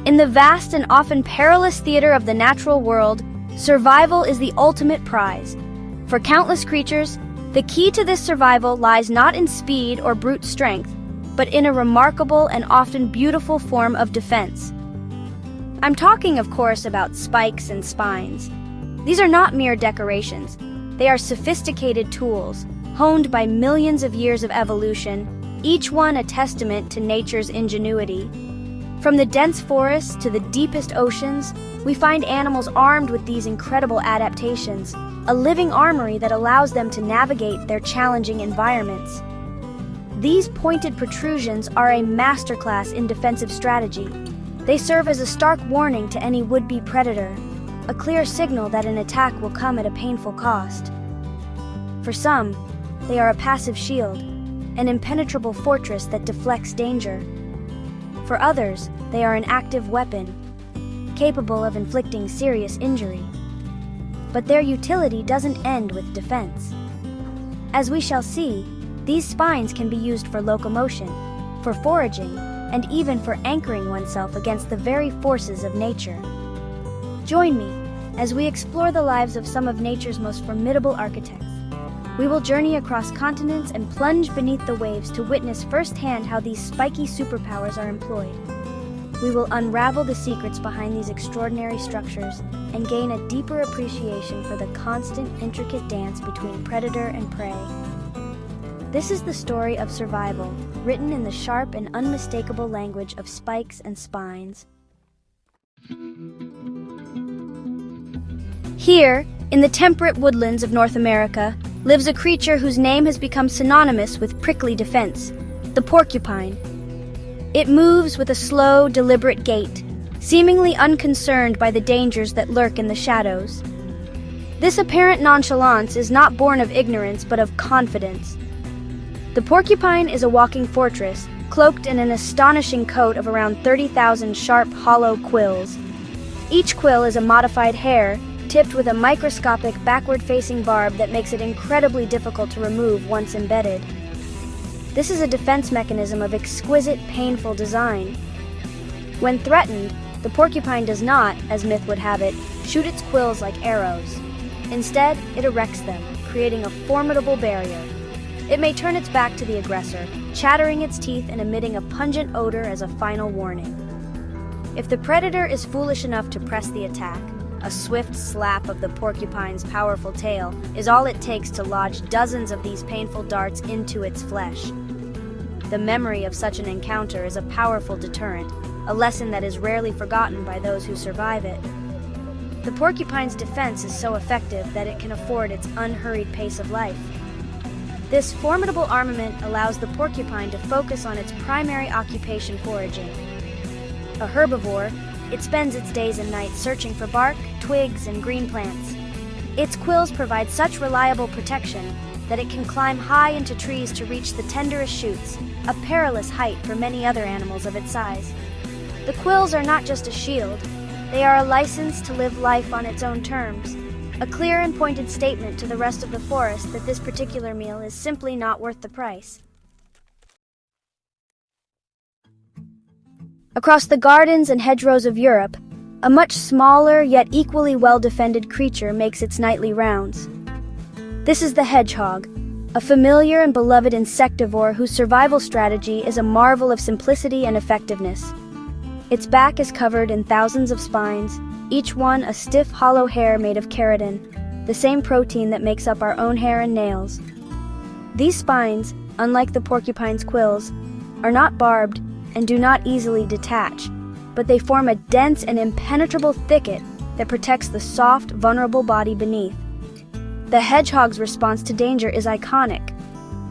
In the vast and often perilous theater of the natural world, survival is the ultimate prize. For countless creatures, the key to this survival lies not in speed or brute strength, but in a remarkable and often beautiful form of defense. I'm talking, of course, about spikes and spines. These are not mere decorations. They are sophisticated tools, honed by millions of years of evolution, each one a testament to nature's ingenuity. From the dense forests to the deepest oceans, we find animals armed with these incredible adaptations, a living armory that allows them to navigate their challenging environments. These pointed protrusions are a masterclass in defensive strategy. They serve as a stark warning to any would-be predator, a clear signal that an attack will come at a painful cost. For some, they are a passive shield, an impenetrable fortress that deflects danger. For others, they are an active weapon, capable of inflicting serious injury. But their utility doesn't end with defense. As we shall see, these spines can be used for locomotion, for foraging, and even for anchoring oneself against the very forces of nature. Join me as we explore the lives of some of nature's most formidable architects. We will journey across continents and plunge beneath the waves to witness firsthand how these spiky superpowers are employed. We will unravel the secrets behind these extraordinary structures and gain a deeper appreciation for the constant, intricate dance between predator and prey. This is the story of survival, written in the sharp and unmistakable language of spikes and spines. Here, in the temperate woodlands of North America, lives a creature whose name has become synonymous with prickly defense, the porcupine. It moves with a slow, deliberate gait, seemingly unconcerned by the dangers that lurk in the shadows. This apparent nonchalance is not born of ignorance but of confidence. The porcupine is a walking fortress, cloaked in an astonishing coat of around 30,000 sharp, hollow quills. Each quill is a modified hair, tipped with a microscopic backward-facing barb that makes it incredibly difficult to remove once embedded. This is a defense mechanism of exquisite, painful design. When threatened, the porcupine does not, as myth would have it, shoot its quills like arrows. Instead, it erects them, creating a formidable barrier. It may turn its back to the aggressor, chattering its teeth and emitting a pungent odor as a final warning. If the predator is foolish enough to press the attack, a swift slap of the porcupine's powerful tail is all it takes to lodge dozens of these painful darts into its flesh. The memory of such an encounter is a powerful deterrent, a lesson that is rarely forgotten by those who survive it. The porcupine's defense is so effective that it can afford its unhurried pace of life. This formidable armament allows the porcupine to focus on its primary occupation, foraging. A herbivore, it spends its days and nights searching for bark, twigs, and green plants. Its quills provide such reliable protection that it can climb high into trees to reach the tenderest shoots, a perilous height for many other animals of its size. The quills are not just a shield, they are a license to live life on its own terms, a clear and pointed statement to the rest of the forest that this particular meal is simply not worth the price. Across the gardens and hedgerows of Europe, a much smaller yet equally well-defended creature makes its nightly rounds. This is the hedgehog, a familiar and beloved insectivore whose survival strategy is a marvel of simplicity and effectiveness. Its back is covered in thousands of spines, each one a stiff, hollow hair made of keratin, the same protein that makes up our own hair and nails. These spines, unlike the porcupine's quills, are not barbed and do not easily detach, but they form a dense and impenetrable thicket that protects the soft, vulnerable body beneath. The hedgehog's response to danger is iconic.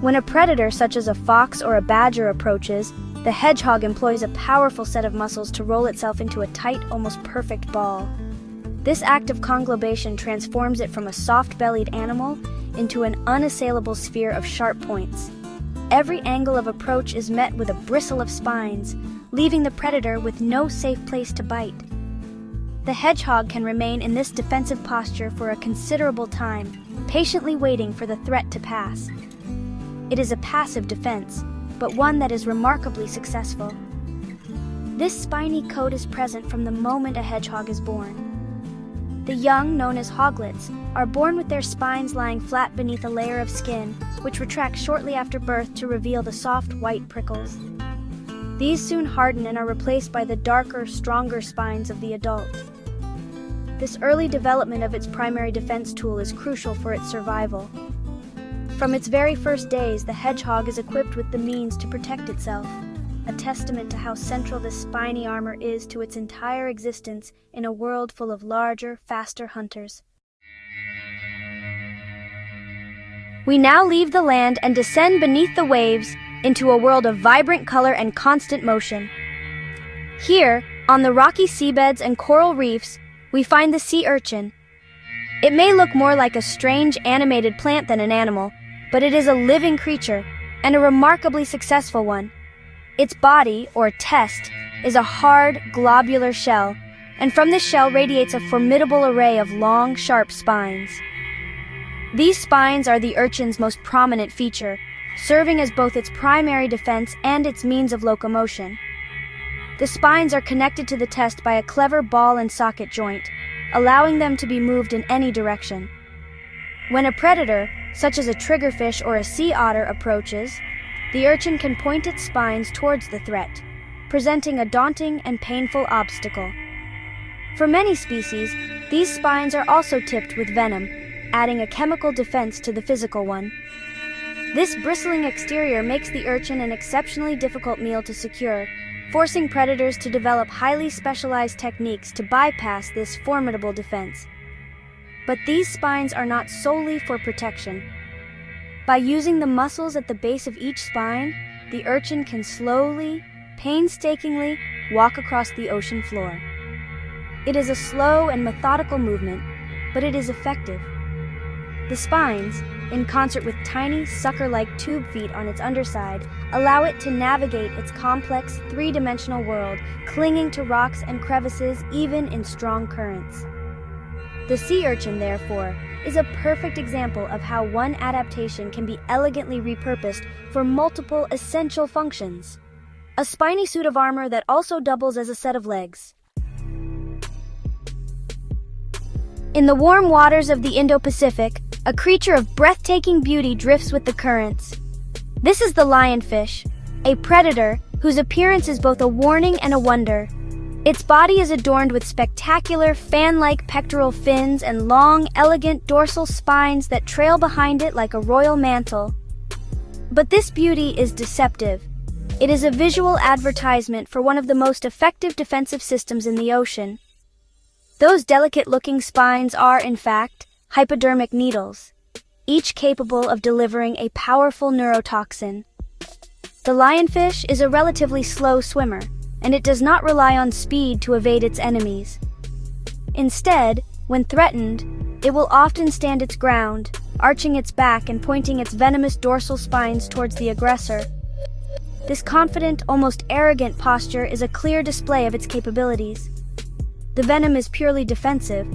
When a predator such as a fox or a badger approaches, the hedgehog employs a powerful set of muscles to roll itself into a tight, almost perfect ball. This act of conglobation transforms it from a soft-bellied animal into an unassailable sphere of sharp points. Every angle of approach is met with a bristle of spines, leaving the predator with no safe place to bite. The hedgehog can remain in this defensive posture for a considerable time, patiently waiting for the threat to pass. It is a passive defense, but one that is remarkably successful. This spiny coat is present from the moment a hedgehog is born. The young, known as hoglets, are born with their spines lying flat beneath a layer of skin, which retracts shortly after birth to reveal the soft white prickles. These soon harden and are replaced by the darker, stronger spines of the adult. This early development of its primary defense tool is crucial for its survival. From its very first days, the hedgehog is equipped with the means to protect itself, a testament to how central this spiny armor is to its entire existence in a world full of larger, faster hunters. We now leave the land and descend beneath the waves into a world of vibrant color and constant motion. Here, on the rocky seabeds and coral reefs, we find the sea urchin. It may look more like a strange animated plant than an animal, but it is a living creature, and a remarkably successful one. Its body, or test, is a hard, globular shell, and from this shell radiates a formidable array of long, sharp spines. These spines are the urchin's most prominent feature, serving as both its primary defense and its means of locomotion. The spines are connected to the test by a clever ball and socket joint, allowing them to be moved in any direction. When a predator, such as a triggerfish or a sea otter, approaches, the urchin can point its spines towards the threat, presenting a daunting and painful obstacle. For many species, these spines are also tipped with venom, adding a chemical defense to the physical one. This bristling exterior makes the urchin an exceptionally difficult meal to secure, forcing predators to develop highly specialized techniques to bypass this formidable defense. But these spines are not solely for protection. By using the muscles at the base of each spine, the urchin can slowly, painstakingly walk across the ocean floor. It is a slow and methodical movement, but it is effective. The spines, in concert with tiny, sucker-like tube feet on its underside, allow it to navigate its complex, three-dimensional world, clinging to rocks and crevices even in strong currents. The sea urchin, therefore, is a perfect example of how one adaptation can be elegantly repurposed for multiple essential functions. A spiny suit of armor that also doubles as a set of legs. In the warm waters of the Indo-Pacific, a creature of breathtaking beauty drifts with the currents. This is the lionfish, a predator whose appearance is both a warning and a wonder. Its body is adorned with spectacular fan-like pectoral fins and long, elegant dorsal spines that trail behind it like a royal mantle. But this beauty is deceptive. It is a visual advertisement for one of the most effective defensive systems in the ocean. Those delicate-looking spines are, in fact, hypodermic needles, each capable of delivering a powerful neurotoxin. The lionfish is a relatively slow swimmer, and it does not rely on speed to evade its enemies. Instead, when threatened, it will often stand its ground, arching its back and pointing its venomous dorsal spines towards the aggressor. This confident, almost arrogant posture is a clear display of its capabilities. The venom is purely defensive.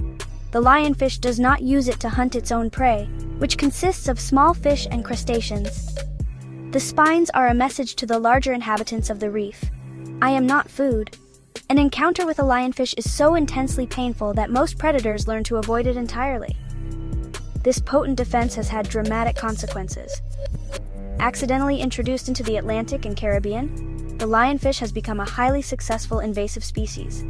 The lionfish does not use it to hunt its own prey, which consists of small fish and crustaceans. The spines are a message to the larger inhabitants of the reef. I am not food. An encounter with a lionfish is so intensely painful that most predators learn to avoid it entirely. This potent defense has had dramatic consequences. Accidentally introduced into the Atlantic and Caribbean, the lionfish has become a highly successful invasive species.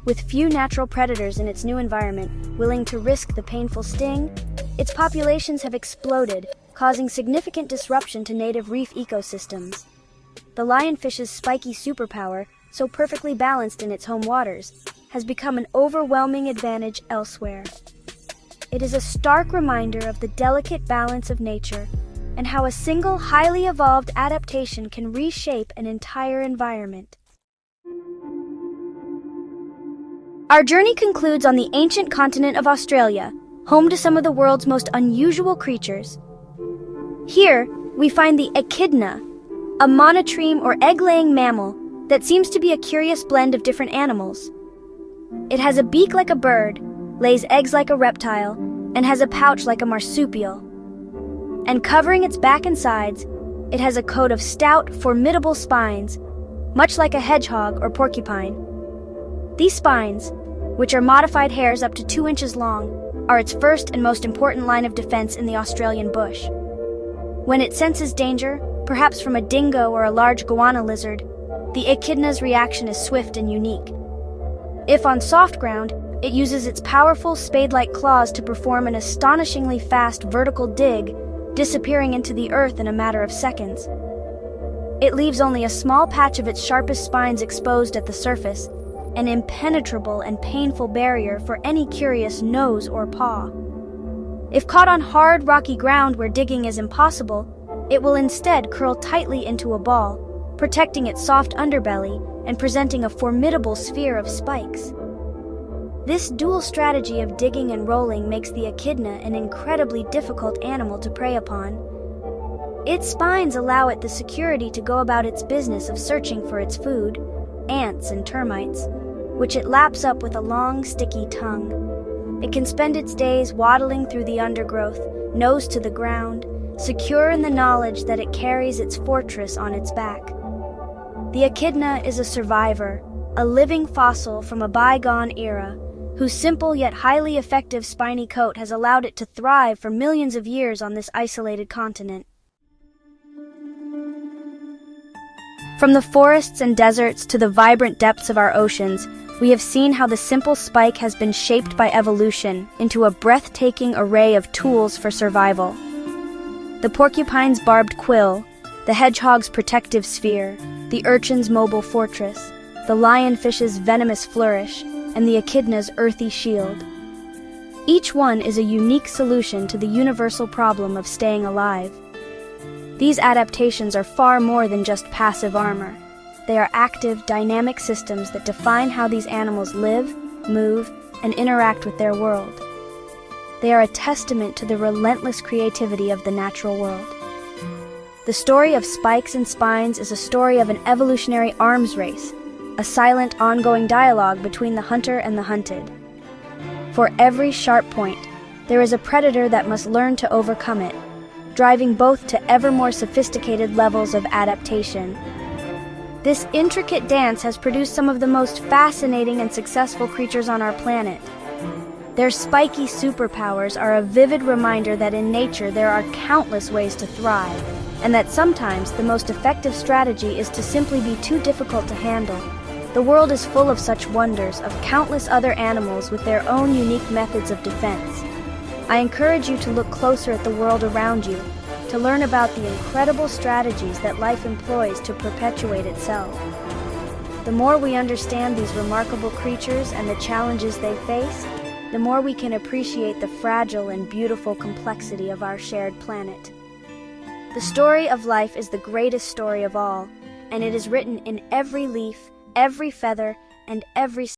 With few natural predators in its new environment willing to risk the painful sting, its populations have exploded, causing significant disruption to native reef ecosystems. The lionfish's spiky superpower, so perfectly balanced in its home waters, has become an overwhelming advantage elsewhere. It is a stark reminder of the delicate balance of nature and how a single highly evolved adaptation can reshape an entire environment. Our journey concludes on the ancient continent of Australia, home to some of the world's most unusual creatures. Here, we find the echidna, a monotreme or egg-laying mammal that seems to be a curious blend of different animals. It has a beak like a bird, lays eggs like a reptile, and has a pouch like a marsupial. And covering its back and sides, it has a coat of stout, formidable spines, much like a hedgehog or porcupine. These spines, which are modified hairs up to 2 inches long, are its first and most important line of defense in the Australian bush. When it senses danger, perhaps from a dingo or a large goanna lizard, the echidna's reaction is swift and unique. If on soft ground, it uses its powerful spade-like claws to perform an astonishingly fast vertical dig, disappearing into the earth in a matter of seconds. It leaves only a small patch of its sharpest spines exposed at the surface, an impenetrable and painful barrier for any curious nose or paw. If caught on hard, rocky ground where digging is impossible, it will instead curl tightly into a ball, protecting its soft underbelly and presenting a formidable sphere of spikes. This dual strategy of digging and rolling makes the echidna an incredibly difficult animal to prey upon. Its spines allow it the security to go about its business of searching for its food, ants and termites, which it laps up with a long, sticky tongue. It can spend its days waddling through the undergrowth, nose to the ground, secure in the knowledge that it carries its fortress on its back. The echidna is a survivor, a living fossil from a bygone era, whose simple yet highly effective spiny coat has allowed it to thrive for millions of years on this isolated continent. From the forests and deserts to the vibrant depths of our oceans, we have seen how the simple spike has been shaped by evolution into a breathtaking array of tools for survival. The porcupine's barbed quill, the hedgehog's protective sphere, the urchin's mobile fortress, the lionfish's venomous flourish, and the echidna's earthy shield. Each one is a unique solution to the universal problem of staying alive. These adaptations are far more than just passive armor. They are active, dynamic systems that define how these animals live, move, and interact with their world. They are a testament to the relentless creativity of the natural world. The story of spikes and spines is a story of an evolutionary arms race, a silent, ongoing dialogue between the hunter and the hunted. For every sharp point, there is a predator that must learn to overcome it, driving both to ever more sophisticated levels of adaptation. This intricate dance has produced some of the most fascinating and successful creatures on our planet. Their spiky superpowers are a vivid reminder that in nature there are countless ways to thrive, and that sometimes the most effective strategy is to simply be too difficult to handle. The world is full of such wonders, of countless other animals with their own unique methods of defense. I encourage you to look closer at the world around you, to learn about the incredible strategies that life employs to perpetuate itself. The more we understand these remarkable creatures and the challenges they face, the more we can appreciate the fragile and beautiful complexity of our shared planet. The story of life is the greatest story of all, and it is written in every leaf, every feather, and every